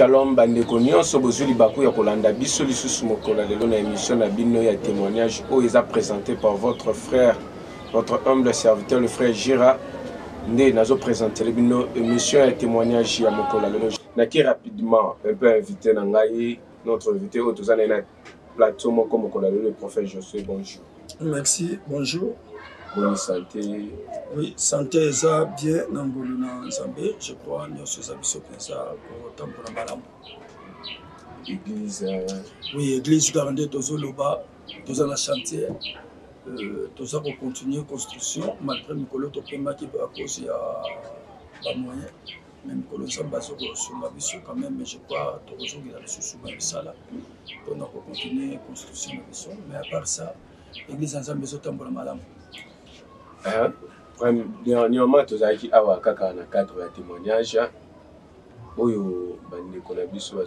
Shalom bandeko nyonso bozuli baku ya kolanda biso lisusu mokola lelo na émission na bino ya témoignage où est présenté par votre frère, votre humble serviteur le frère Gira Ndé nazo présenter le bino émission ya témoignage ya mokola lelo. Naki rapidement un peu invité na ngai notre invité au tozana na plateau moko mokola lelo le prophète Josué. Bonjour. Merci, bonjour. Bonne santé. Oui, santé eza bien nangolo na Nzambe, je crois nyonso za biso pensa pour tambola malamu. Église oui, église garandé tozo loba, toza na chantier. Toza pour continuer construction malgré mikolo to pema ki ba cause ya ba moyen. Même que nous sommes sur la biso quand même, mais je crois que nous sommes sur la bisala pour continuer la construction de la biso. Mais à part ça, l'église ensemble est au malamu. Dernièrement, tu as dit que dans le cadre de témoignage, oyo bandeko na biso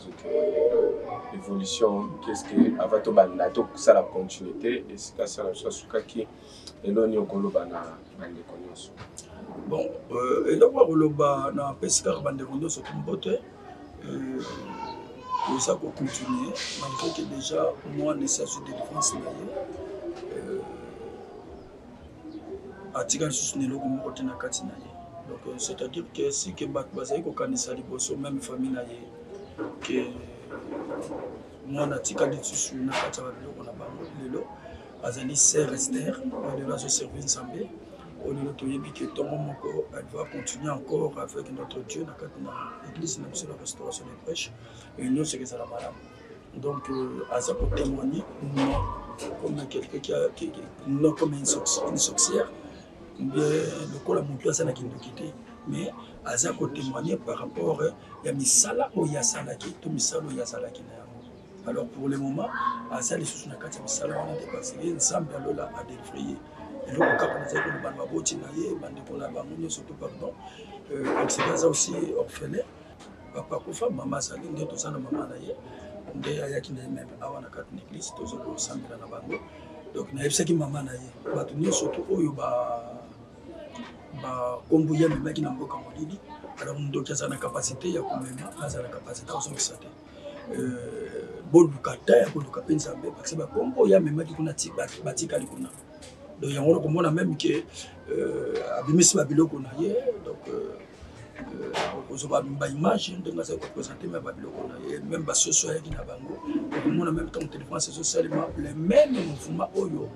l'évolution, qu'est-ce que avant to banda to ça la continuité et c'est ça la chose qui eloni okolo bana bandeko nyonso. Bon, et donc on na pescar bandeko nyonso tumbote ça pour continuer malgré que déjà moi ne s'agit de défense atika sous ne loko moko tena kati na ye. Donc c'est-à-dire que si que bat bazai ko kanisa liboso même famille na ye que moi na tika sous na kati ba biloko na bango lelo azali sœur Esther de la service Nzambe on toyebi que tongo moko elle va continuer encore avec notre Dieu na kati na église na biso la restauration des prêches et nous c'est que ça la malamu. Donc aza pour témoigner non comme quelqu'un qui non comme une sorcière. Bien le col a montré ça n'a qu'une quitté mais aza ko témoigner par rapport à misala o ya salaki to misalo ya salaki na alors pour le moment aza les sous na kati misala on a dépassé ensemble là à défrayer et donc quand on a dit que le ban maboti na ye bande pour la bango surtout pardon c'est ça aussi orphelin papa ko femme maman sali nde to sana maman na ye nde ayaki na même awana kati l'église to zo ko sambela na bango donc na yebisa ki maman na ye batu nyo surtout oyo ba kombuya même qui n'a pas molili alors donc ça na capacité ya komema ça na capacité à s'en bolukata boluka penza mbe parce que ba kombuya même qui kuna batika likuna donc yango ko mona même que abimisi ba biloko na ye donc ozo ba image ndenge ça ko présenter ba biloko na ye même ba soso ya kina bango donc mona même temps téléphone socialement les mêmes mouvements oyo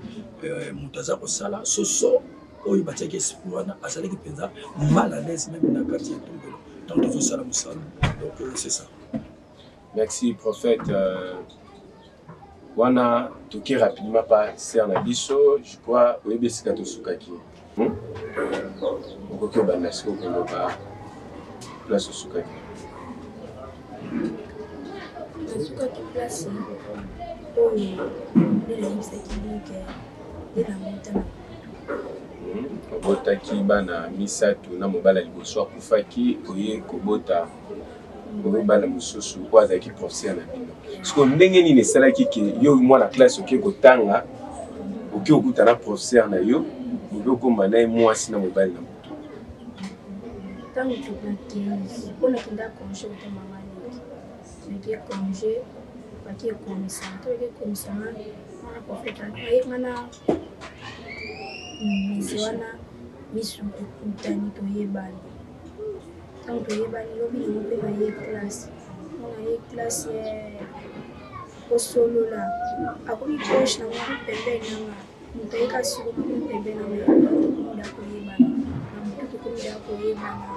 mutaza ko sala soso oyo batiaki espoir azalaki penza mal à l'aise même na quartier tombelo donc tout ça la musala donc c'est ça. Merci prophète. Wana toki rapidement pas c'est en abisso je crois au besika to sukaki okoki obanda siko koloba place sukaki place oyo ndelebisaki ke ela montana obotaki bana misatu na mobala liboso akufaki oye kobota bana mosusu po azalaki professeur na bino siko ndenge nini esalaki ke yo mwana classe oke kotanga oke okutana professeur na yo oke okoma na ye mwasi na mobali na moto ntango tokaki mpona kenda congé ota mama naki congé baki ekomisana to baki ekomisana wana profete ayengana misi wana misu ekutani toyebani ntango toyebani lobi nango mpe baye classe mpona ye classe osolola akomi proche nango mpe pembeni nanga moto ayeka siko mpe pembeni nanga tokomida koyebana na motu tokomida koyebana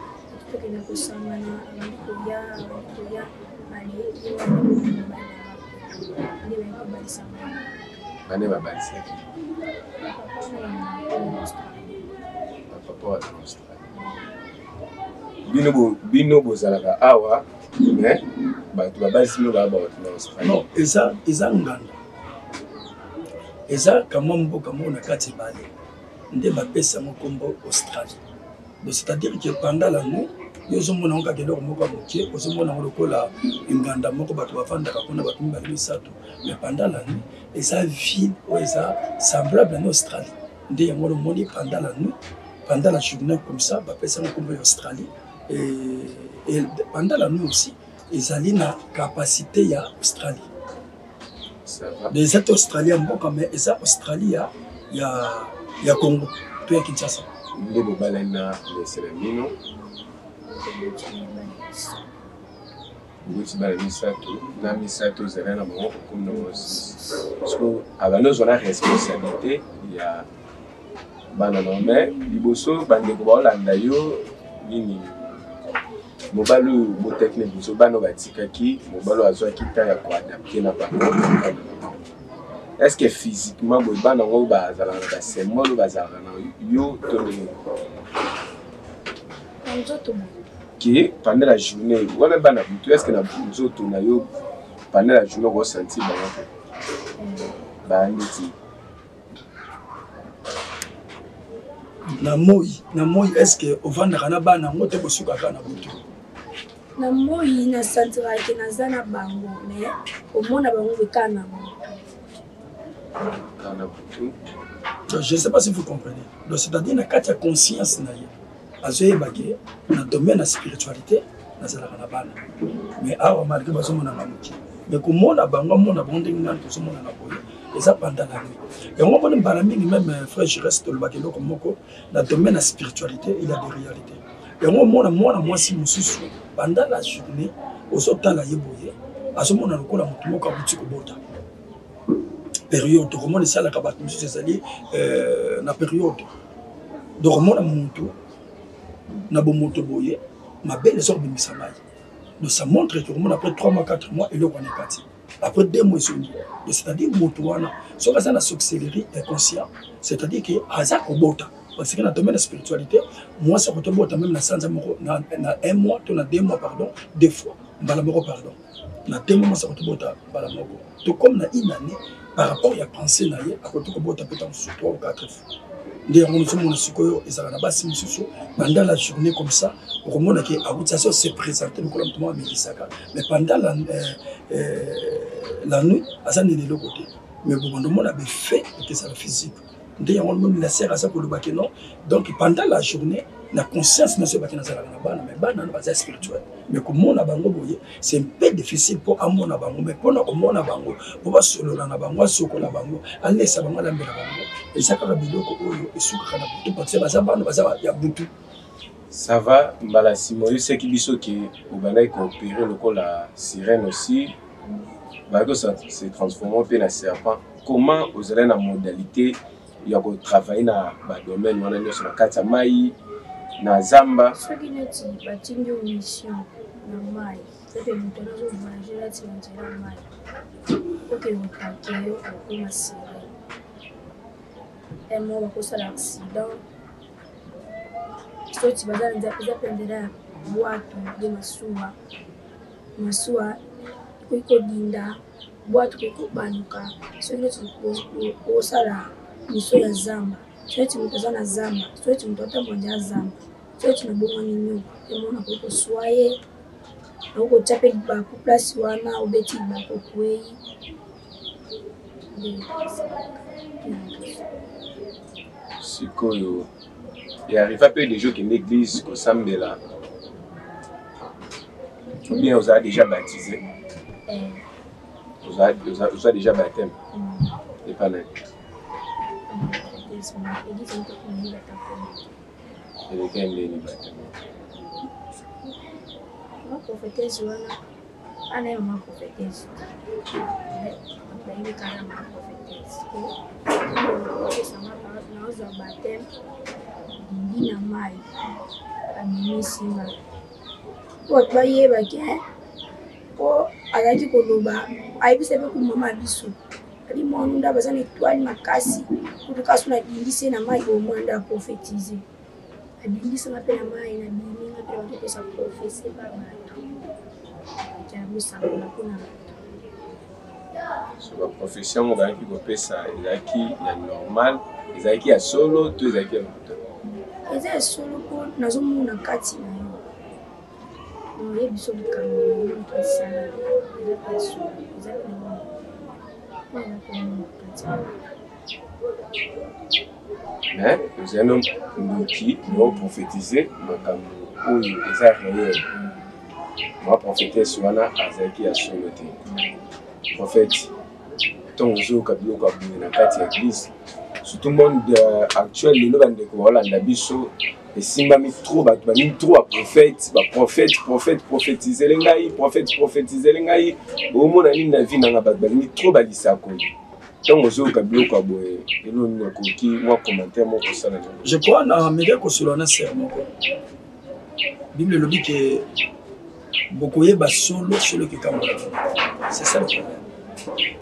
tokenda kosangana abandi koya aleki wana nde bayekobalisangana bane babalisaki papa bino bozalaka awa mais bato babalisi bino baa bato na Australie non eza nganda eza kama mboka moko na kati ebale nde bapesa ngo kombo Australie donc c'est-à-dire que pendant la nuit yozomona ngo kaka eloko moko ya moke ozomona ngo lokola nganda moko bato bafandaka mpona bato mibale misato mais pendant la nuit eza ville oyo eza semblable na Australie nde yango lomoni pendant la nuit pendant la journée comme ça bapesa ngo kombo ya Australie et pendant la nuit aussi ezali na capacité ya Australie. Ça va. Des êtres australiens mboka mais eza Australie ya Congo to ya Kinshasa. Ndebo balena lesela mino. Nguti bala misato na misato zela na bango comme na mosi. Parce que abano zona responsabilité ya bana no mais liboso bande ko balanda yo nini mobalo mo technique biso bano batikaki mobalo azwaki ta ya ko adapter na bango. Est-ce que physiquement bo bana ngo bazala na basemolo bazala na yo to ni qui pendant la journée wala bana butu est-ce que na nzoto na yo pendant la journée on sentir ba nditi na moi est-ce que ovanda na bana ngote bosuka kana butu na moi na sentira ke nazana bango mais omona bango bekana butu. Je ne sais pas si vous comprenez. Donc c'est-à-dire na kati ya conscience na ye azoye bake na domaine la spiritualité na zala na bana mais awa malgré bazo mona na muki mais komona bango mona bonde ngana to so mona na boye eza pendant la nuit et on mona mbala mingi même frère je reste le bakelo comme moko na domaine la spiritualité il y a des réalités et on mona moi si mususu pendant la journée oso tala yeboye azo mona lokola mutu moko abuti ko bota période comment les salles kabat mususu ezali na période donc mona mutu na bomoto boye ma belle sort de misamai. Donc ça montre que après 3 mois 4 mois il est parti. Après 2 mois c'est c'est-à-dire motoana so ça na s'accélérer inconscient, c'est-à-dire que azak obota parce que dans le domaine de la spiritualité moi ça peut bota même na sanza moko na 1 mois to na 2 mois pardon 2 fois mbala moko pardon na 2 mois ça peut bota mbala moko to comme na une année par rapport à penser na ye akoto ko bota peut-être sur 3 ou 4 fois. D'ailleurs, nous sommes sikoyo ezala na basi misusu pendant la journée comme ça pour comprendre que abutsation se présenter le colonne tout médisaka mais pendant la nuit ça n'est de côté mais bon on a fait que ça le physique d'ailleurs on me laisser à ça pour le baquet non donc pendant la journée la conscience ne se baquet na zala na bana mais bana na base spirituel mais comme on a bango boye c'est un peu difficile pour amona bango mais pour na omona bango pour ba solo na bango sokola bango aller sa bango la mbela bango et ça quand biloko oyo esuka na butu parce que baza bana baza ya butu ça va mbala simo yo seki biso ki obana coopérer lokola sirène aussi bago ça se transformer pe na serpent comment vous allez na modalité ya ko travailler na ba domaine wana nyo na kata mai na zamba soki neti batindi mission na mai c'est mutu nazo voyager la tindira mai ok mutake ko masire et moi cause l'accident so tu bazala nza pendera boato de masuwa iko dinda boato ko banuka so neti ko sala miso ya zamba so neti mutazana zamba so neti mutata mwanja zamba so neti nabonga nini emona ko soye ko tape ba ku place wana obeti ba ko kwei sikoyo et arrive à peu des jours qui l'église que Sambela ou bien vous avez déjà baptisé vous avez déjà baptême et pas net et les gars les baptême ma prophétesse wana ana ma prophétesse bayi kana ma prophétesse ko sama na oza baptême na mai aminisinga po bayeba ke po alaki koloba ayebisa pe kumama biso ali monunda bazana étoile makasi kutuka suna bindise na mai au mwanda prophétiser abindisa mape na mai na biminga pe wato sa prophétie ba bato jamu sabona kuna sur la profession on va qui peut ça ezaki ya normal ezaki ya solo to ezaki ya moto eza solo ko nazomona kati na yo no yebiso likambo na mtu sana eza solo eza mais nous allons nous qui nous prophétiser makambo oyo eza réel ma prophétesse wana azaki ya solo te prophète ton zo kabilo ka buna kati ya église surtout monde actuel lelo bandeko balanda biso esimbami trop bato bani trop prophète prophétiser ngai omona nini na vie nanga bato bani trop balisa ko donc zo kabilo ka boye elo ni koki moi commentaire mon kosala je crois na média ko solo na serment ko Bible le dit que beaucoup yeba solo qui kamala c'est ça le problème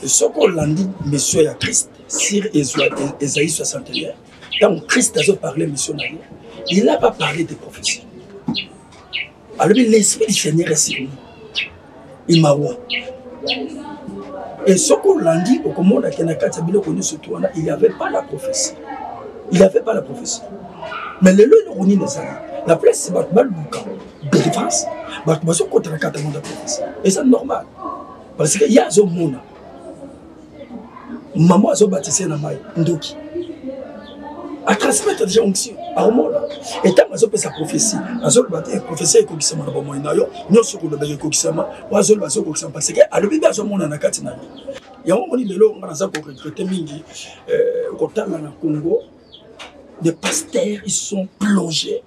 et ce qu'on l'a dit monsieur ya Christ sur Ésaïe 61 quand Christ a parlé missionnaire il n'a pas parlé de prophétie alors l'esprit du Seigneur est sur nous il m'a oué et ce qu'on l'a dit au commande à Kenakata Bilo connu ce tour il n'y avait pas la prophétie mais le lieu on y la place c'est mal délivrance parce que contre la carte de prophétie et c'est normal parce que il y a un monde maman a baptisé na mai ndoki à transmettre déjà onction à monde et tant que sa prophétie prophétie ko kisama na bomo na yo nyoso ko lobeke ko kisama wazo bazo ko kisama parce que à le bibi a monde na kati na ya on moni lelo ngana za ko recruter mingi ko tala na Congo des pasteurs ils sont plongés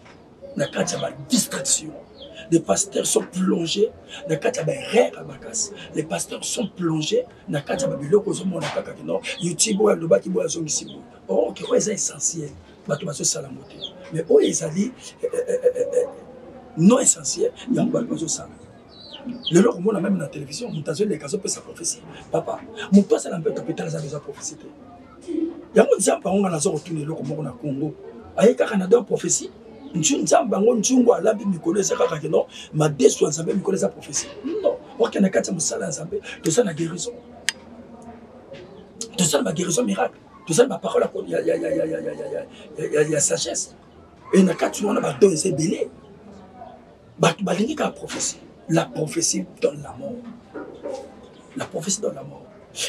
dans la distraction. Les pasteurs sont plongés dans la rêve à Bakas. Les pasteurs sont plongés dans la YouTube ou le bâti bois ici. Oh, que c'est essentiel. Mais oh, ils allaient non essentiel. Il y a un peu de ça. Le jour où on a même la télévision, on a les cas de sa prophétie. Papa, mon père, c'est un peu capital, ça nous a prophétie. Il y a un peu de temps, on a retourné le Congo. Aïe, Canada, prophétie. Nzamba ngo nzungu alabi mikolo ezaka kakeno ma deso nzambe mikolo za prophétie non okana kati musala nzambe to ça la guérison to ça ma guérison miracle to ça ma parole ya sagesse et na kati on a ba don c'est belé ba balingi ka prophétie la prophétie donne la mort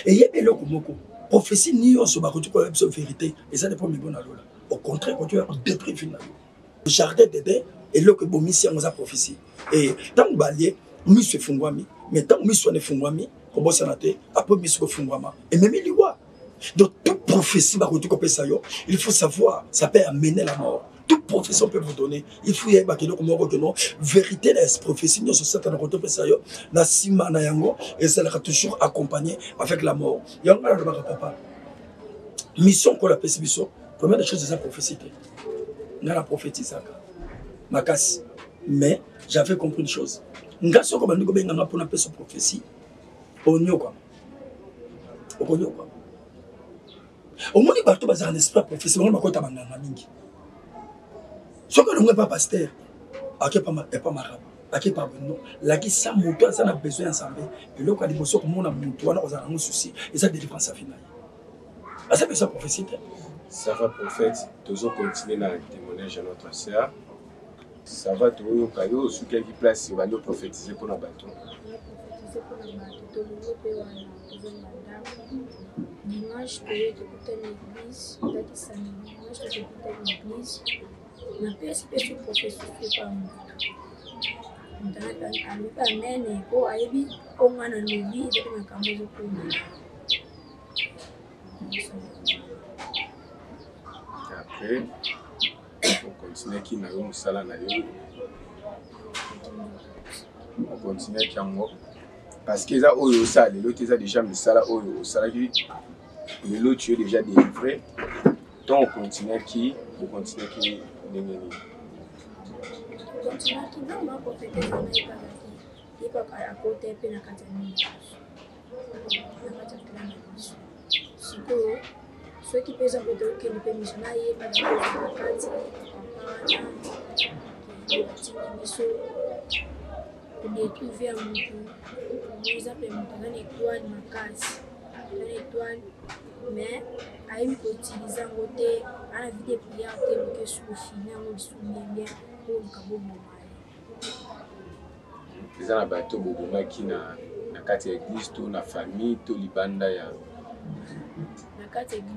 et yebe loko moko prophétie ni on se ba ko vérité et ça dépend de bon alola au contraire quand tu as détruit finalement le jardin d'Éden et là que Bomissi a prophétie. Et tant que Balié, Miss Fungwami, mais tant que Miss Wane Fungwami, comme ça n'a été, après Miss Fungwama, et même il y a. Donc toute prophétie, il faut savoir, ça peut amener la mort. Toute prophétie peut vous donner. Il faut y aller, vérité de la prophétie, nous sommes certains côté Pesayo, na Sima na Yango, et ça sera toujours accompagné avec la mort. Yango le papa. Mission qu'on appelle mission, première des choses c'est la prophétie. Dans la prophétie, ma casse. Mais j'avais compris une chose. Nga soko bandu ko benga pour na pesa prophétie. Onyo quoi. Onyo quoi. Au moins il bato bazar n'est pas prophétie, on makota banganga mingi. Soko longa pas pasteur. Ake pas marabe. Ake pas bon. La qui ça moto ça na besoin ensemble. Et là quand il bosso comme on a moto on a un souci et ça délivrance à finale. Ah ça pesa prophétie. Ça va prophète, toujours continuer dans le témoignage à notre sœur. Ça va toujours au sur quelle place il va nous prophétiser pour nos bâtons. Dimanche, je vais écouter l'église, dimanche, je vais écouter l'église. Ma paix, c'est que je prophétise par moi. Après, on continue qui n'a eu musala na yo. On continue qui en parce que ça oyo ça les lots ça déjà musala oyo ça qui les lots tu es déjà délivré. Donc on continue qui nini. On continue qui non ma prophétie na ika iko à côté pe na katani. Siko ceux qui pèsent un peu de que nous pouvons missionner par pour trouver un mouton, nous appelons une étoile une étoile, mais à une utiliser un côté à la vie de prière que sur le final on se souvient bien pour le cabo les gens bateau boboma qui na kati ya église to na famille to libanda ya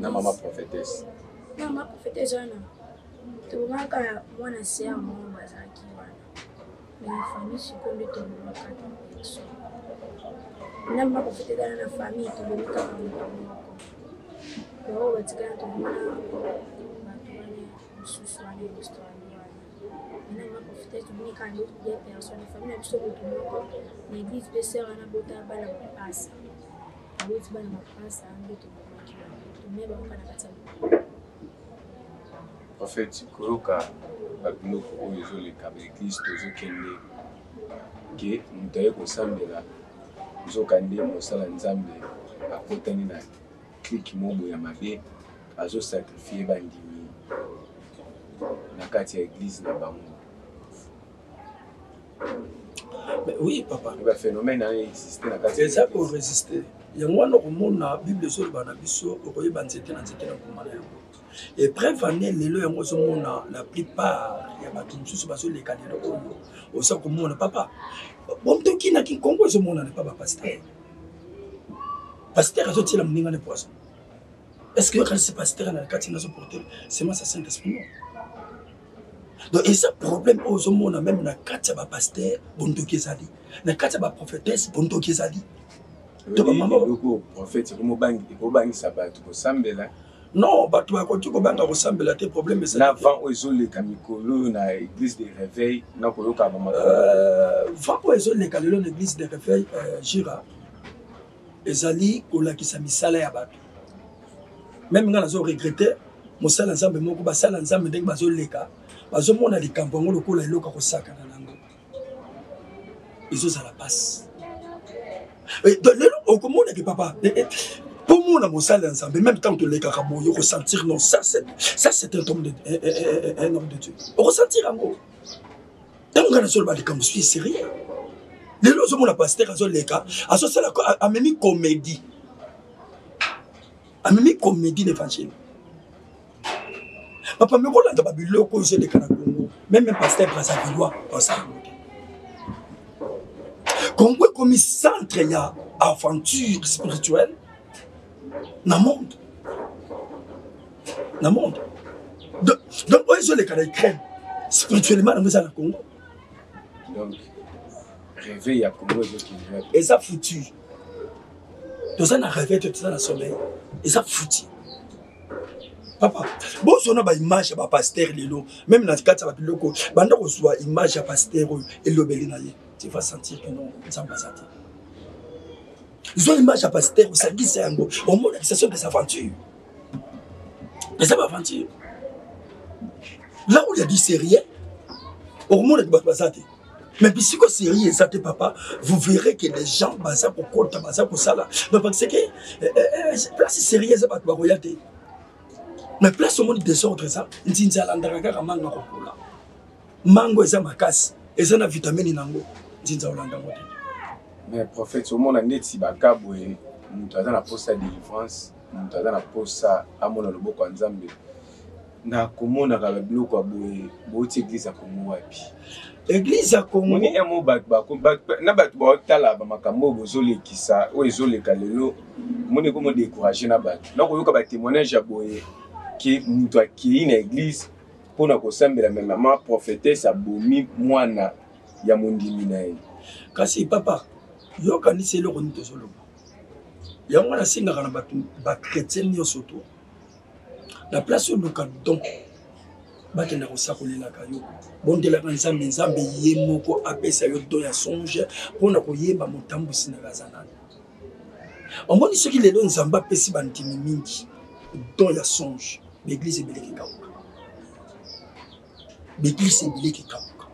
na maman prophétesse. Non, ma prophétesse, tu vois, quand moi, je suis à mon bazaki, mais la famille c'est qu'on est tombé dans quatre personnes. Même ma profité dans la famille tombé dans quatre personnes. Donc on va dire que tombé dans sous-soigné l'histoire. Même ma profité tombé quand d'autres des personnes la famille a besoin de tombé l'église PC on a besoin de bala passe. A besoin de bala passe en d'autres tombé ba kana katsa. En fait, Koroka, nous avons l'église, que nous avons ensemble là, nous avons ensemble à côté de la clique mobo ya mabe, à sacrifier bandimi na kati ya église na bango. Mais oui, papa. Le phénomène a existé na kati. Et ça pour résister. Il y a moi na Bible sur bana biso okoyi banzete na nzete na komana yango. Et bref année lelo yango zo mona la plupart ya bato mususu bazo leka lelo oyo osa komona papa. Bon to kina ki Congo zo mona ne pas pasteur. Pasteur azo tila mninga ne poisson. Est-ce que quand c'est pasteur na kati na zo porter c'est moi ça Saint-Esprit. Donc et ça problème aux hommes même na kati ba pasteur bondo kezali na kati ba prophétesse bondo kezali to ba mama ko prophète ko bangi sabato ko sambela non bato ba ko ko banga ko sambela te problème c'est na vent ozole kamikolo na église de réveil na ko yoka ba mama vent ozole kalelo na église de réveil Jira ezali ko la kisa misala ya bato même nga nazo regretter mosala nzambe moko ba sala nzambe ndenge bazo leka bazo mona likambo ngo lokola eloka ko sakana nango izo la passe et donc au comment que papa pour moi mosala nzambe même quand tu leka kabo yo ressentir non ça c'est un homme de Dieu ressentir ngo tant nga nazo ba likambo suis sérieux lelo zo mona pasteur azo leka azo sala amemi comédie l'évangile. Papa, mais voilà, dans le cause de Congo, même un pasteur Brazzaville, on s'en Congo comme centre il y a aventure spirituelle dans le monde. Dans le monde. Donc, on est les cas d'Ukraine spirituellement dans le Congo. Donc, réveil à Congo et ça foutu. Donc, ça n'a réveillé tout ça dans le sommeil. Et ça foutu. Papa, bon, on a une image à pasteur Lilo, même dans le cas de la Piloko, on reçoit une image à pasteur et le Belinaye. Tu vas sentir que non, ça va sentir. Ils ont une image à pasteur, ça dit c'est un mot, au moins ça sont des aventures. Des aventures. Là où il y a du sérieux, au moins il y a mais si vous êtes sérieux, ça papa, vous verrez que les gens basent pour compte, basent pour ça là. Mais parce que place sérieuse, ça va pas regarder. Mais place au monde désordre ça, nzinza landaka manga kokola. Mango eza makasi, eza na vitamine nango, nzinza olanda ngote. Mais prophète au monde neti bakabwe, mutaza na posa délivrance, mutaza na posa amona loboko ya Nzambe. Na komona ka biloko aboye, boti église ya Congo wapi. Église ya Congo moni emo bat na bat ba tala ba makambo bozolekisa o ezoleka lelo moni ko mo décourager na bat. Na ko yoka ba témoignage aboye qui mutu akei na église pona ko sambela même maman prophétesse abomi mwana ya mondimi na ye. Kasi papa yoka ni selo ko nitozolo. Ya mwana singa kana ba chrétien ni soto. La place où nous donc bakenda ko sakolela kayo bondela kanza nzambe ye moko apesa yo do ya songe pona ko yeba motambusi na kazanana. Omoni ce qui lelo nzamba pesi bantimi mingi do ya songe. L'église est belle qui kauka. L'église est belle qui kauka.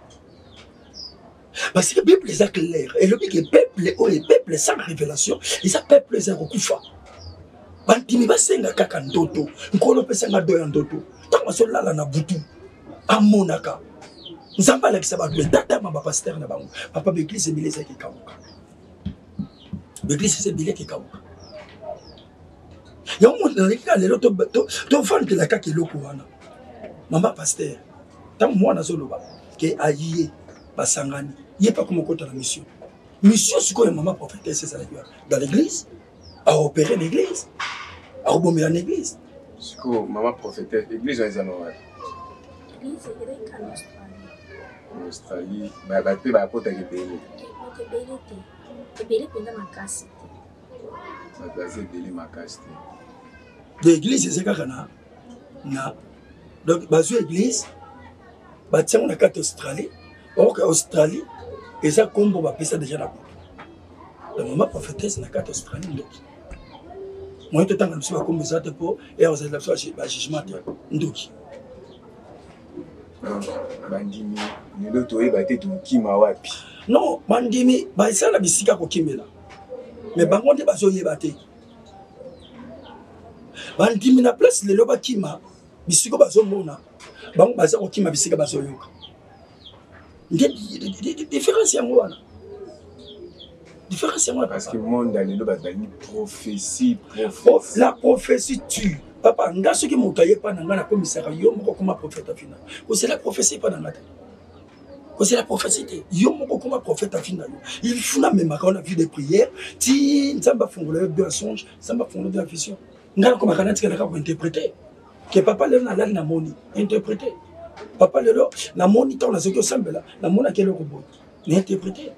Parce que la Bible est claire. Et le peuple sans révélation, et ça peuple est recouffa. Bantimi basenga kaka ndoto, nkolo pesa nga doya ndoto. Tanga so lala na butu. Amonaka. Nzamba la kisaba de tata ma pasteur na bango. Papa l'église est belle qui kauka. L'église est belle qui kauka. Il y a un monde dans lequel tu fais de la kaki loko wana. Maman pasteur, tant moi na zoloba que aïe basangani, il est pas comme côté la mission. Mission c'est quoi maman prophétesse c'est ça dans l'église, à opérer l'église, à rebomber l'église. C'est quoi maman prophétesse l'église on les a nommés. L'église est grec en Australie. En Australie, bah tu vas côté de Belé. Belé pendant ma casse. Ça c'est Belé ma casse. L'église c'est quoi na donc bazo église ba tiens on a carte Australie. Or Australie et ça combo va passer déjà là. Le moment prophétesse na carte Australie donc. Moi tout temps comme ça comme ça pour et on s'est là sur jugement donc. Bandimi lelo toye bate to kima wapi. Non, bandimi ba ça la bisika ko kimela. Mais bango nde bazo yebate. Bandimi na place lelo ba kima bisiko bazo mona. Bango baza ko kima bisika bazo yoka. Différence ya mwana. Différence ya mwana parce que monde lelo bazali prophétie. La prophétie tue. Papa, nga soki motaye pa nanga na komisaka yo moko koma prophète fina. Ko c'est la prophétie pa nanga. Ko c'est la prophétie. Yo moko koma prophète fina yo. Il faut na même quand on a vu des prières, ti nzamba fongola bien songe, nzamba fongola bien vision. Nga koma kana tika ka interpréter. Que papa le na lali na moni, interpréter. Papa le lo na moni ta na soki sambela, na mona kelo ko boy. Ni interpréter.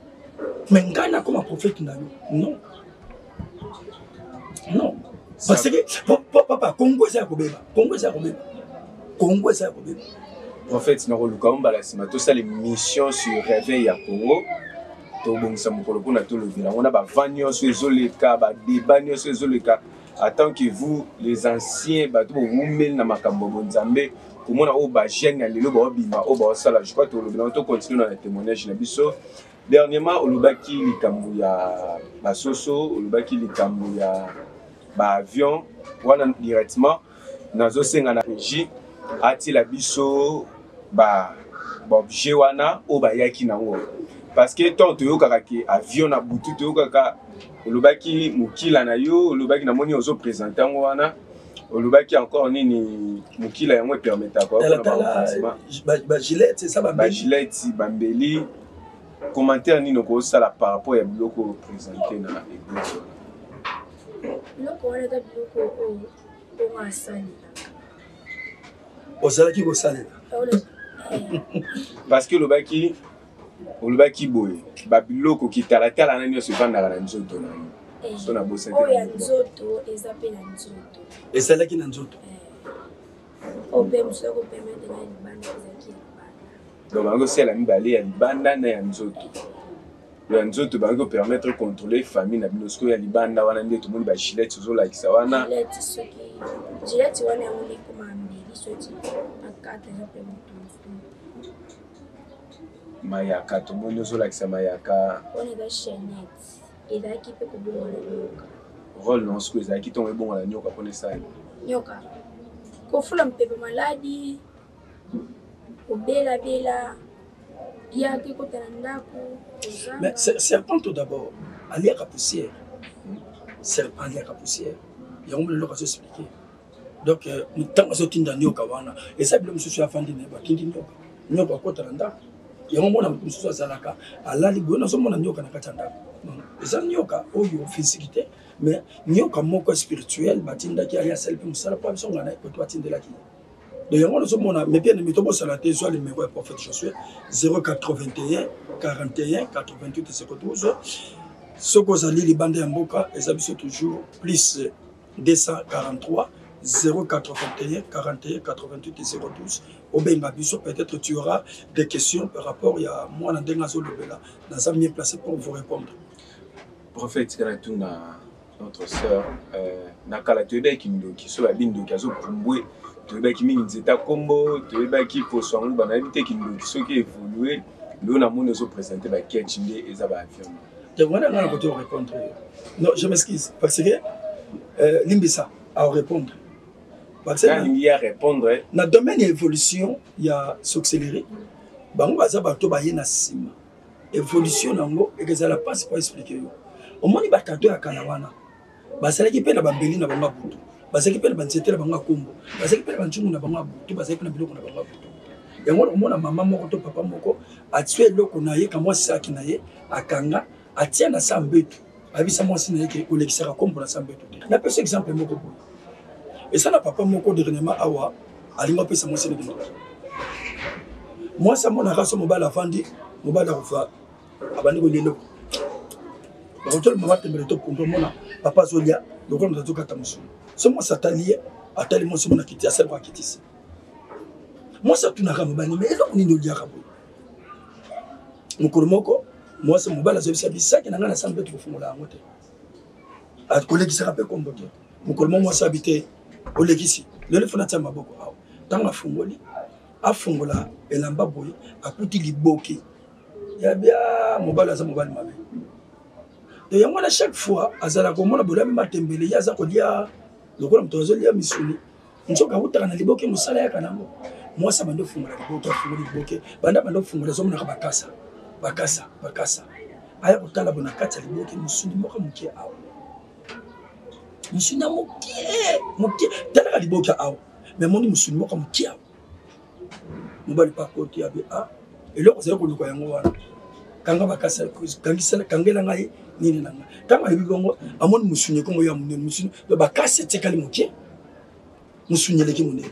Mais nga na koma prophète na yo. Non. Non. Parce que papa Congo c'est Kobeba. Congo c'est Kobeba. Congo c'est Kobeba. Prophète na Lukamba la sima to ça les missions sur réveil à Congo. To bongisa mokolo pona to le vila. On a ba vanyo sur ezoleka ba débanyo sur ezoleka. Attends que vous les anciens ba to vous mel na makambo bonzambe pour mona o ba jeune na lelo ba bima o ba sala je crois to le vila to continue dans le témoignage na biso. Dernièrement au lobaki likambo ya basoso, au lobaki likambo ya ba avion wana directement nazo senga na régie ati la biso ba objet wana o ba yaki nango parce que tant to yokaka ke avion na butu to yokaka olobaki mukila na yo olobaki na moni ozo présenter ngo wana olobaki encore nini mukila yango permettre quoi ba gilet c'est ça ba gilet bambeli commentaire nino ko sala par rapport ya biloko présenter na église. Biloko wana eza biloko oyo asalelaka ozalaki kosalela parce que olobaki boye babiloko kitalatala na nyonso evandaka na nzoto na yo so na bosante oyo ya nzoto eza mpe na nzoto ezalaki na nzoto oyo mpe mosu akopermettre na libanda ezalaki ya libanda donc bango sala mibale ya libanda na ya nzoto ya nzoto bango permettre contrôler famille na bino siko ya libanda wana nde tomoni ba gilet ozolakisa wana gilet wana yango nde ekoma mbeli soki akata eza mpe moto mayaka tomoni ozolakisa mayaka wana eza chainette ezalaki mpe kobongola nyoka rôle non siko ezalaki ntongo ebongola nyoka mpona esali nyoka kofula mpepe maladi kobelabela yaki kotala ndako. Mais serpent tout d'abord, aller à la poussière. Serpent aller à la poussière. Il y a un peu de choses à expliquer. Donc, nous avons sorti dans le Kawana. Et ça, nous sommes à Nyoka. Nyoka kotala ndako. Il y a un moment où nous sommes à Zalaka. À la Ligue, nous sommes à Nyoka na Katanda. Et ça, Nyoka, oh, il y a physique. Mais Nyoka, moko spirituel, batinda qui a celle qui nous sert pas, son gana, et toi, tindela qui. Donc, nous sommes à mais bien, nous sommes à la télé, soit le numéro prophète Josué 081 41 88 012. Ce que vous allez les bandes en boca, et ça toujours plus 243 081 41 88 012. Au Bengabiso, peut-être tu auras des questions par rapport à moi, dans un bien placé pour vous répondre. Prophète Karatuna, notre sœur, Nakala Tebe qui soit la bindo qui a zomboué. Tu veux qu'il m'ait dit combo, tu veux qu'il faut soigner le banalité qui nous qui évolué, nous n'avons pas présenté la quête et ça va affirmer. Je voudrais répondre. Non, je m'excuse parce que Limbisa a répondre. Parce que il y a répondre. Dans le domaine de l'évolution, il y a s'accélérer. Bango baza bato ba yena sima. Évolution nango et que ça la passe pour expliquer. Au moins il ba tato ya kanawana. Ba sala ki pe na bambeli na banga butu. Basaki pele banzete la banga kombo basaki pele banchungu na banga butu basaki na biloko na banga butu yango omona mama moko to papa moko atue eloko na ye kamwa saki na ye akanga atia na sambetu abisa mwasi na ye ke olekisaka kombo na sambetu na pesa exemple moko boye et ça na papa moko dernièrement awa alinga pesa mwasi na bino Moi, ça mon arrache mon bal à Fandi, mon bal à Rufa, à Bandigo Lilo. Donc, le moment où tu pour mon papa Zolia, le grand de Katamusu. C'est moi, ça t'a lié, à tel moment, c'est mon acquitté, à celle qui est ici. Moi, ça tourne à Ramabani, mais on est de Liarabou. Moko, moi, c'est mon bal à Zebisa qui n'a rien à s'en mettre au fond de la montée. À collègue qui se rappelle comme Bodia. Mon moi, ça habitait au Légisi. Le téléphone a beaucoup. Tant ma fungoli, a fungola, et l'ambaboy, a pouti liboki. Il y a bien mon bal à Zamobal Mabe. Et à chaque fois, à Zalakomona, Bola Matembele, Yazakodia, le Grand Tozolia Missouli. Nous sommes à la liboki, Moussala Kanamo. Moi, ça m'a donné fungola, liboki, Banda Bando fungola, Zomna Bakasa, Bakasa, Bakasa. Aya Otala Bonakata, liboki, Moussouli, Moka Muki Awa. Moussouli Muki, Tala liboki Awa. Mais mon Moussouli Moka Muki Awa. Mobali pas côté A et là c'est ko ko yango wana kanga bakasa kangisala kangela ngai nini nanga tama yigongo amoni musunye ko ya munene musunye bakase tekali muke musunye leki munene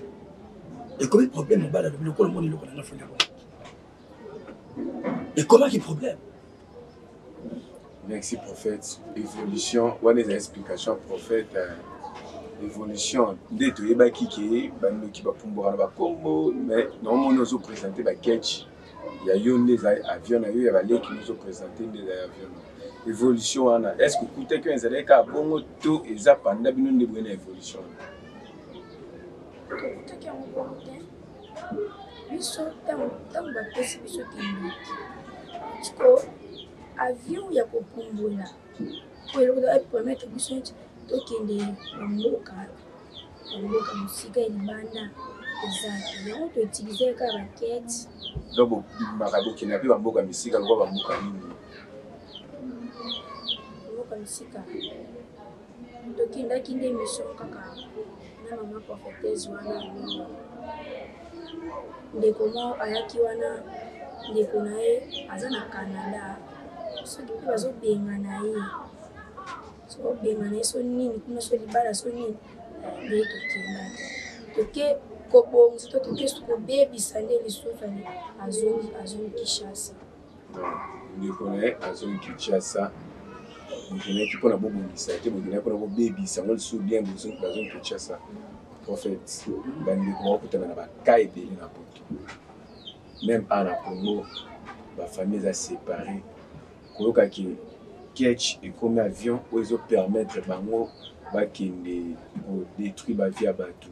et comme problème bala le ko moni le ko na fanya et comment qui problème. Merci prophète. Évolution ou des explications prophète. Évolution dès que les qui bando qui va pour ba Congo mais normalement nous présenter ba catch il y a eu des avions il y a les qui nous ont présenté des avions évolution est-ce que coûte que un zalé ka bongo tout et ça pendant bino de bonne évolution coûte que on compte biso tant ba pesi biso kindi ko avion ya ko pumbola ko le ko permettre biso tokende mboka musika elibanda ezaki yango toutilize kaka bakete donc makabokende mpe bamboka misika lokwa bamboka nini mboka misika tokendaki nde émission kaka na mama prophétesse wana ndeko mo ayaki wana ndeko na ye aza na Canada soki mpe bazobenga na ye so bengane so nini kuna so libala so nini nde tokendaki toke kobonzi to toke kobebisa nde lisusu ani azongi Kinshasa ndeko na ye azongi Kinshasa ndeko mpona bobongisa te ndeko mpona bobebisa ngo lisusu bien bazongi Kinshasa prophète bandeko bakutana na baka ebele na poto même ana Congo bafamille eza séparé koyokaki catch et comme avion où ils ont permettre bango bakende détruire ba vie à bateau.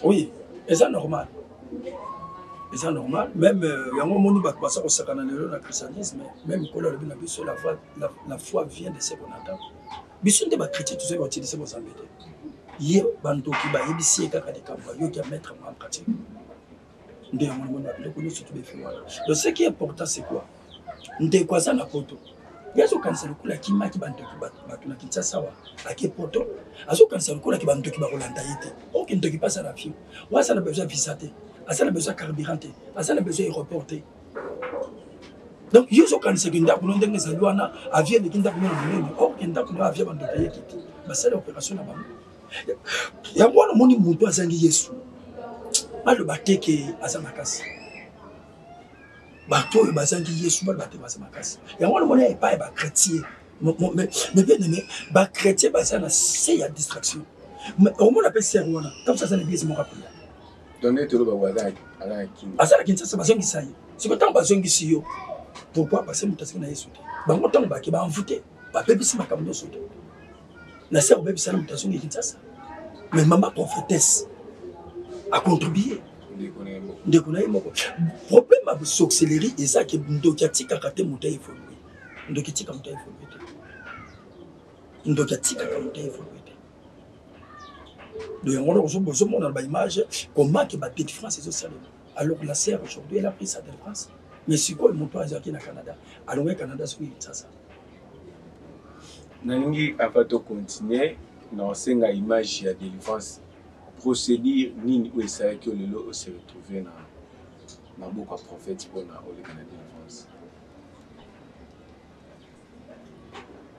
Oui, et ça normal. Et ça normal même yango moni ba passa ko sakana lelo na christianisme même ko la na biso la foi vient de ce qu'on attend. Biso nde ba chrétien tout ça va utiliser vos embêter. Yé banto ki ba yebisi kaka de kamba yo ki mettre en pratique. Nde yango moni ba le connaît surtout be fait voilà. Donc ce qui est important c'est quoi? Nde kwa za na poto yazo kanisa lokula kimaki bantu batu na Kinshasa wa ake poto azo kanisa lokula ki bantu ki ba kolanda yete aucun ndoki passa la fille wa ça n'a besoin visiter ça n'a besoin carburant ça n'a besoin reporter donc yazo kanisa kinda kuno ndenge za luana avion kinda kuno munene aucun nda kuno avion bantu yekiti ba ça l'opération na bango ya mwana moni muntu azangi Yesu malo bateke azamakasi bato oyo bazangi Yesu bali batema makasi yango wana mona epai ba chrétien mais bien aimé ba chrétien baza na se ya distraction mais au moins appelle ser wana comme ça l'église mon rappel donner tout le bazaki ala kini azala Kinshasa bazangi ça c'est que tant bazangi si yo pourquoi parce que mutasi na Yesu bango tant ba ki ba envoûté ba pebisi makambo so na ser obebisa na mutasi ngi Kinshasa mais maman prophétesse a contribué ndeko na ye moko problème ya sorcellerie eza ke ndoki atikaka te moto aévolue ndoki tika moto aévolue te ndoki atikaka moto aévolue te donc yango wana kozomona na baimage comment ke batete France ezosalema alors la sœur aujourd'hui elle a pris sa délivrance mais sikoyo moto azalaki na Canada alongai Canada soki Kinshasa nalingi apa to continuer na osenga image ya délivrance procédure nini ou ça que le lot se retrouver na beaucoup de prophètes pour na au Canada délivrance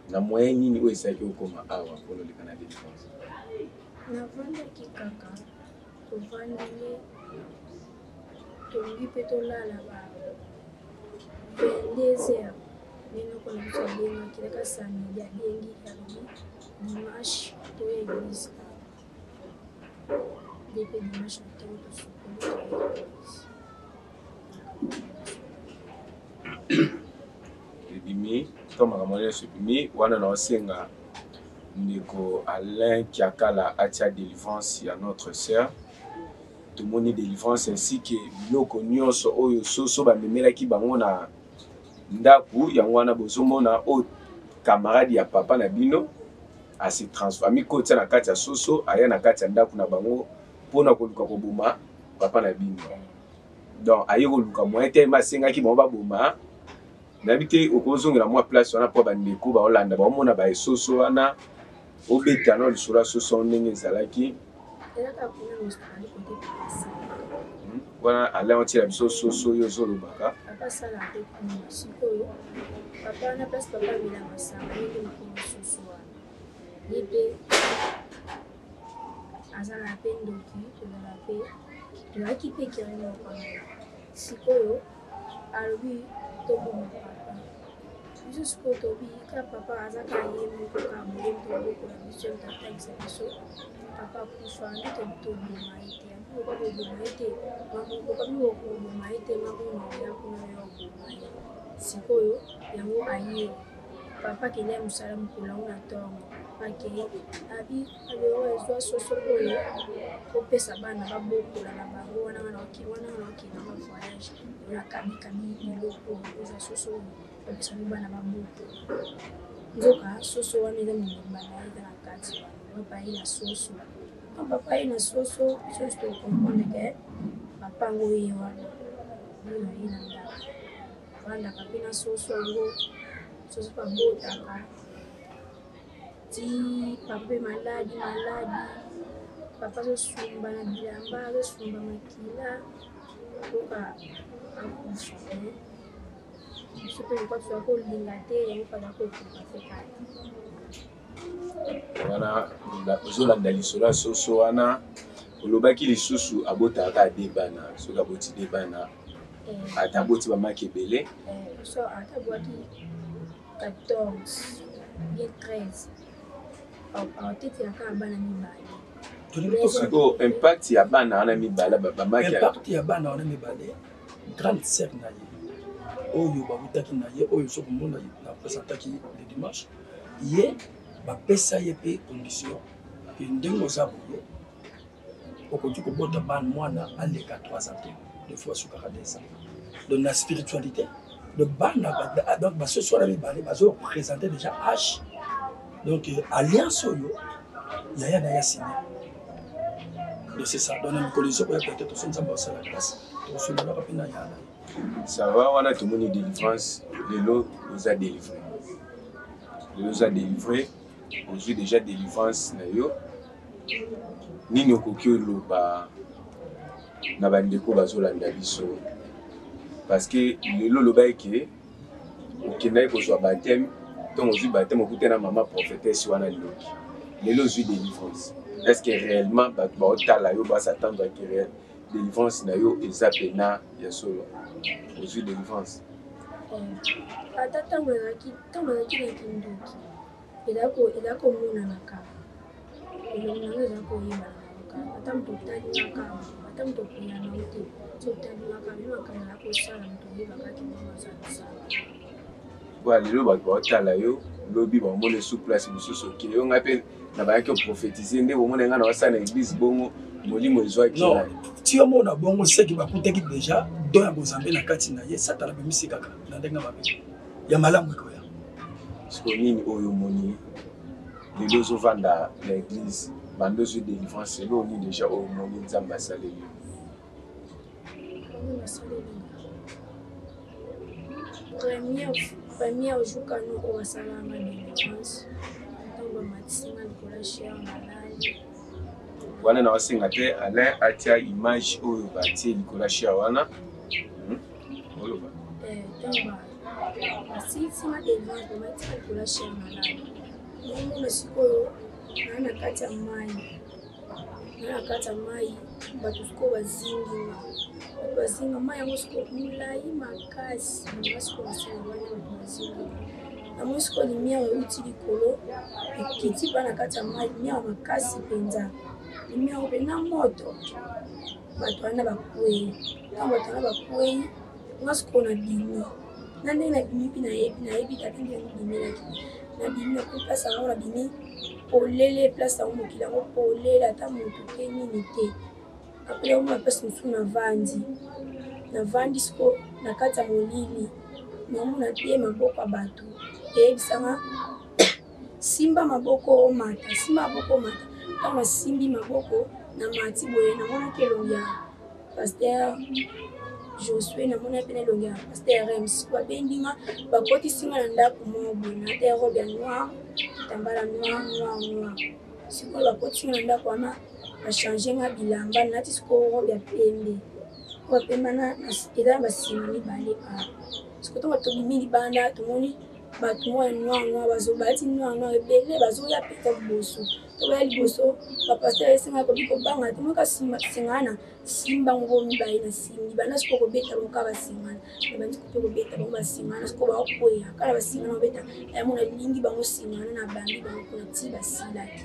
na moyen nini ou ça que comme awa pour le Canada délivrance na vanda ki kaka to vandele tongi mpe tolala ba 22 heures ndenge kona biso abengaki leka samedi abengi alobi dimanche toya eglise depe dimanche na ntango tosukoli toya eglise ebimi to makambo nyonso ebimi wana na osenga ndeko Alain Kiakala atia délivrance ya notre sœur tomoni délivrance ainsi que biloko nyonso oyo soso bamemelaki bango na ndaku yango wana bozomona o camarade ya papa na bino ase transforme kotia na kati ya soso aya na kati ya ndaku na bango mpona koluka koboma papa na bino donc aye koluka moyen te masengaki bango baboma nayebi te okozongela mwa place wana mpo bandeko baolanda baomona baesoso wana obeta na lisolo ya soso ndenge ezalaki wana Alain otiela biso soso oyo ozolobaka apasala te kuna sikoyo papa na place papa amela masanga yeke makoma soso wana ye mpe azala mpe ndoki tozala mpe tozalaki mpe kere moko sikoyo alobi toboma papa biso sikoyo tobi ka papa azaka ye moko ka boye tobokola biso tatangisa biso papa akufa nde toboma ye te okaboboma ye te okaboboma ye te makuna ya kuna yo oboma ye sikoyo yango aye papa kende ya mosala mokolango na ntongo akei abi aleo ezwa soso oyo kopesa bana babokola na bango wana okenda ma voyage nakabikabi biloko eza soso oyo bapesa ngo bana babokola nzoka soso wana eza momemba na ye eza na kati wana papa ye na soso papa ye na soso soso tokomprendre ke papa ngo ye wana oyo ye na ndako vandaka mpe na soso yango soso babotaka ti papa maladi papa azosumba na bilamba azosumba makila oka akufa biso mpe lokwa toza kolinga te yango mpaka kokufa te kati wana ozolanda lisolo ya soso wana olobaki lisusu abotaka ade bana soki aboti de bana ata aboti bamaki ebele so ata abwaki 14 ye 13 aotetelaka na bana mibale siko impact ya bana wana mibale bamaki impact ya bana wana mibale grande sœur na ye oyo babutaki na ye oyo soki omona na présentaki le dimanche ye bapesa ye mpe condition ke ndenge oza boye okoki kobota bana mwana aleka 3 ans te de fois asukaka 2 ans donc na spiritualité de bana donc basoso wana mibale bazoreprésente déjà âge donc alliance oyo yaya na ya signé donc c'est ça donc na mikolo ezoko ya peut-être so nzambe osala grâce tosololaka mpe na yana ça va wana tomoni délivrance lelo oza délivré ozwi déjà délivrance na yo nini okoki oloba na bandeko bazolanda biso parce que lelo oloba eke okendaki kozwa bateme ntongo ozwi bateme okute na mama prophétesse wana liloki lelo ozwi délivrance est ce que réellement bato baotala yo basatendre ake réel délivrance na yo eza pena ya solo ozwi délivrance ata ntango ezalaki na kindoki eza komonanaka elongo nango eza koyebanaka ata moto otalinaka ata moto okoyana yo te so otalinaka me makambo na kosala moto oyebakaki mazalisala wa lelo bato baotala yo lobi bamona esu place mosusu oke yo ngai mpe na bayaki oprophétise nde bomona ngai na basala na église bongo molimo ezwaki non ti omona bongo seki bakutaki déjà do ya bozambe na kati na ye satana bemisi kaka na ndenge mabe ya malamu ekoya siko nini oyo omoni lelo ozovanda na église bando ozwi délivrance lelo oni déjà oyo omoni nzambe asaleli première jour kano oyo basalanga délivrance ntango bamatisinga likolo ya chere malali wana na wasenga te Alain atia image oyo batie likolo ya chere wana oloba ntango basilisima délivrance bamatika likolo ya chere malali omona sikoyo naa na kati ya mai bato sikoyo bazinginga bazinga ma yango siko mulai makasi masiko basala bana bato bazinga na moi siko lumière euti likolo ekiti bana kati ya mai lumière makasi mpenza lumière mpena moto bato wana bakwei ntango bato wana bakwei nga siko na bimi na ndenge na bimi mpe nayebi tata ndenge nabimelaki na bimi na place yango na bimi polele place yango mokili yango polele ata moto te nini te apres omona place mosusu navandi siko na kati ya molili naomona te maboko ya bato eyebisanga simba maboko omata ntango nasimbi maboko na mati boye namonaki elongi ya paster Josué namona mpe na elongi ya paster Rems babenginga bakotisinga na ndako moko boye nata robe ya noir kitambala noir sikoyo bakotisinga na ndako wana bachange nga bilamba nati sikoyo robe ya pembe eza na basinga mibale a sikoyo ntango tobimi libanda tomoni bato moya noir balati noir ebele bazoya peta liboso toboya liboso bapaster esenga kobi kobanga te moka singana simba ngo mibale na simbi bana siko kobeta boka basingana bandi ko kobeta bango basingana siko bakoya kala basingana obeta yamona lingi bango singana na bambi bango kuna ti basilaki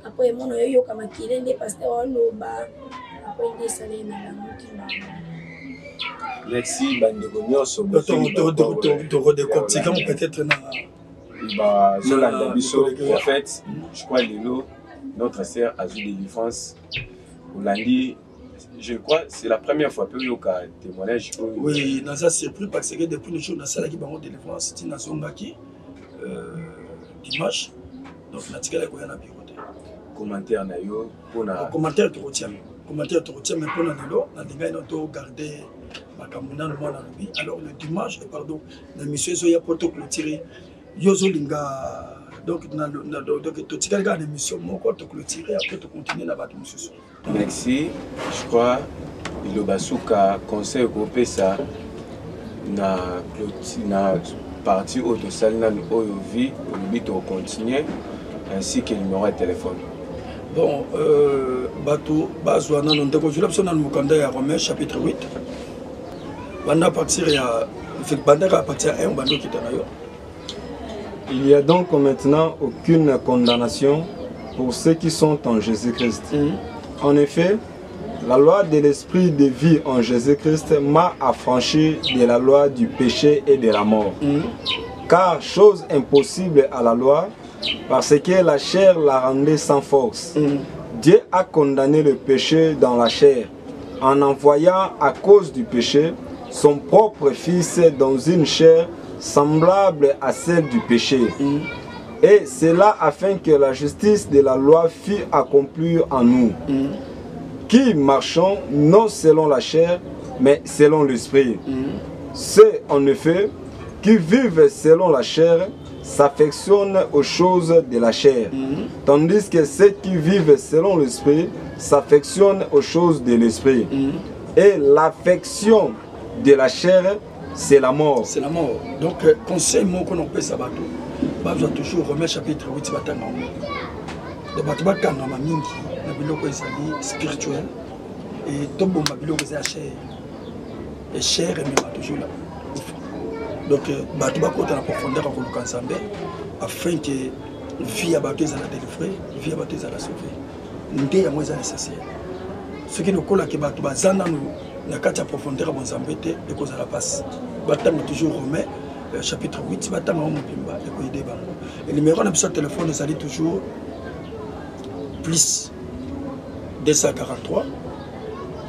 après mono yoyoka makile nde paster waloba après nde sale na lamuki bango. Merci bandeko nyonso redécortiquons peut-être en fait je crois lelo notre sœur a eu délivrance Olandi. Je crois que c'est la première fois que vous avez témoignage. Oui, dans ça c'est plus parce que depuis le jour où nous avons eu délivrance, c'était dans dimanche. Donc nous avons eu un commentaire commentaire tu retiens mais pour nous avons gardé alors le dimanche pardon la mission est pour clôturer yozolinga donc tu tiens une émission mon te clôturer après tu continuer la bataille. Merci. Je crois le basuka conseil groupe ça na partie auto salina oyo vie on continuer ainsi que le numéro de téléphone. Bon bateau bazwana non ndeko jula psona mukanda ya Romains chapitre 8 banda partir ya banda ka partir 1 bando kitana yo. Il n'y a donc maintenant aucune condamnation pour ceux qui sont en Jésus-Christ. En effet, la loi de l'esprit de vie en Jésus-Christ m'a affranchi de la loi du péché et de la mort. Car chose impossible à la loi, parce que la chair la rendait sans force. Dieu a condamné le péché dans la chair, en envoyant à cause du péché son propre Fils dans une chair semblable à celle du péché. Et cela afin que la justice de la loi fût accomplie en nous, qui marchons non selon la chair, mais selon l'esprit. Ceux, en effet, qui vivent selon la chair, s'affectionnent aux choses de la chair, tandis que ceux qui vivent selon l'esprit s'affectionnent aux choses de l'esprit. Et l'affection de la chair, c'est la mort. C'est la mort. Donc, conseil mon qu'on peut sabato. Bah, je dois toujours remettre chapitre 8 batanga. Le bateau batanga ma mingi, na biloko ezali spirituel et tout bon ma biloko ezali chair. Et chair et même toujours là. Donc, bateau bakota na profondeur à koluka nzambe afin que vie à bateau ezala délivrée, vie à bateau ezala sauvée. Ndé ya moi ezali nécessaire. Ce qui nous colle à que bateau bazana nous na kati ya profondeur à nzambe te et cause à la passe. Batanga toujours remet chapitre 8 batanga au mobimba et ko aider bango. Et le numéro de notre téléphone ezali toujours plus 243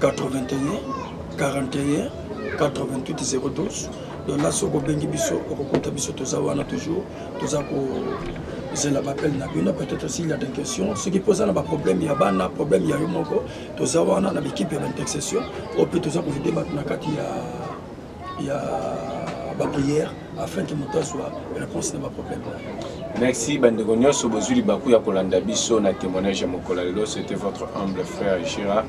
81 41 88 012. Donc là, si vous avez besoin toujours, peut-être s'il y a des questions. Ce qui pose un problème, il y a un problème, il y a une équipe d'intercession. On peut toujours vous dire il y a la prière afin que nous soit réponse à ma problème. Merci Bandegonios Sobozuli Bakuya Kolanda Biso na témoignage Mokolalelo, c'était votre humble frère Gérard.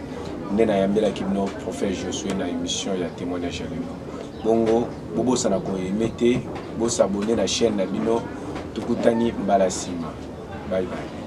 Nena Yambela Kibno, prophète Josué na émission ya témoignage Lelo. Bongo, Bobo Sanako Emete, Bo s'abonner à la chaîne Nabino, Tukutani Mbalasima. Bye bye.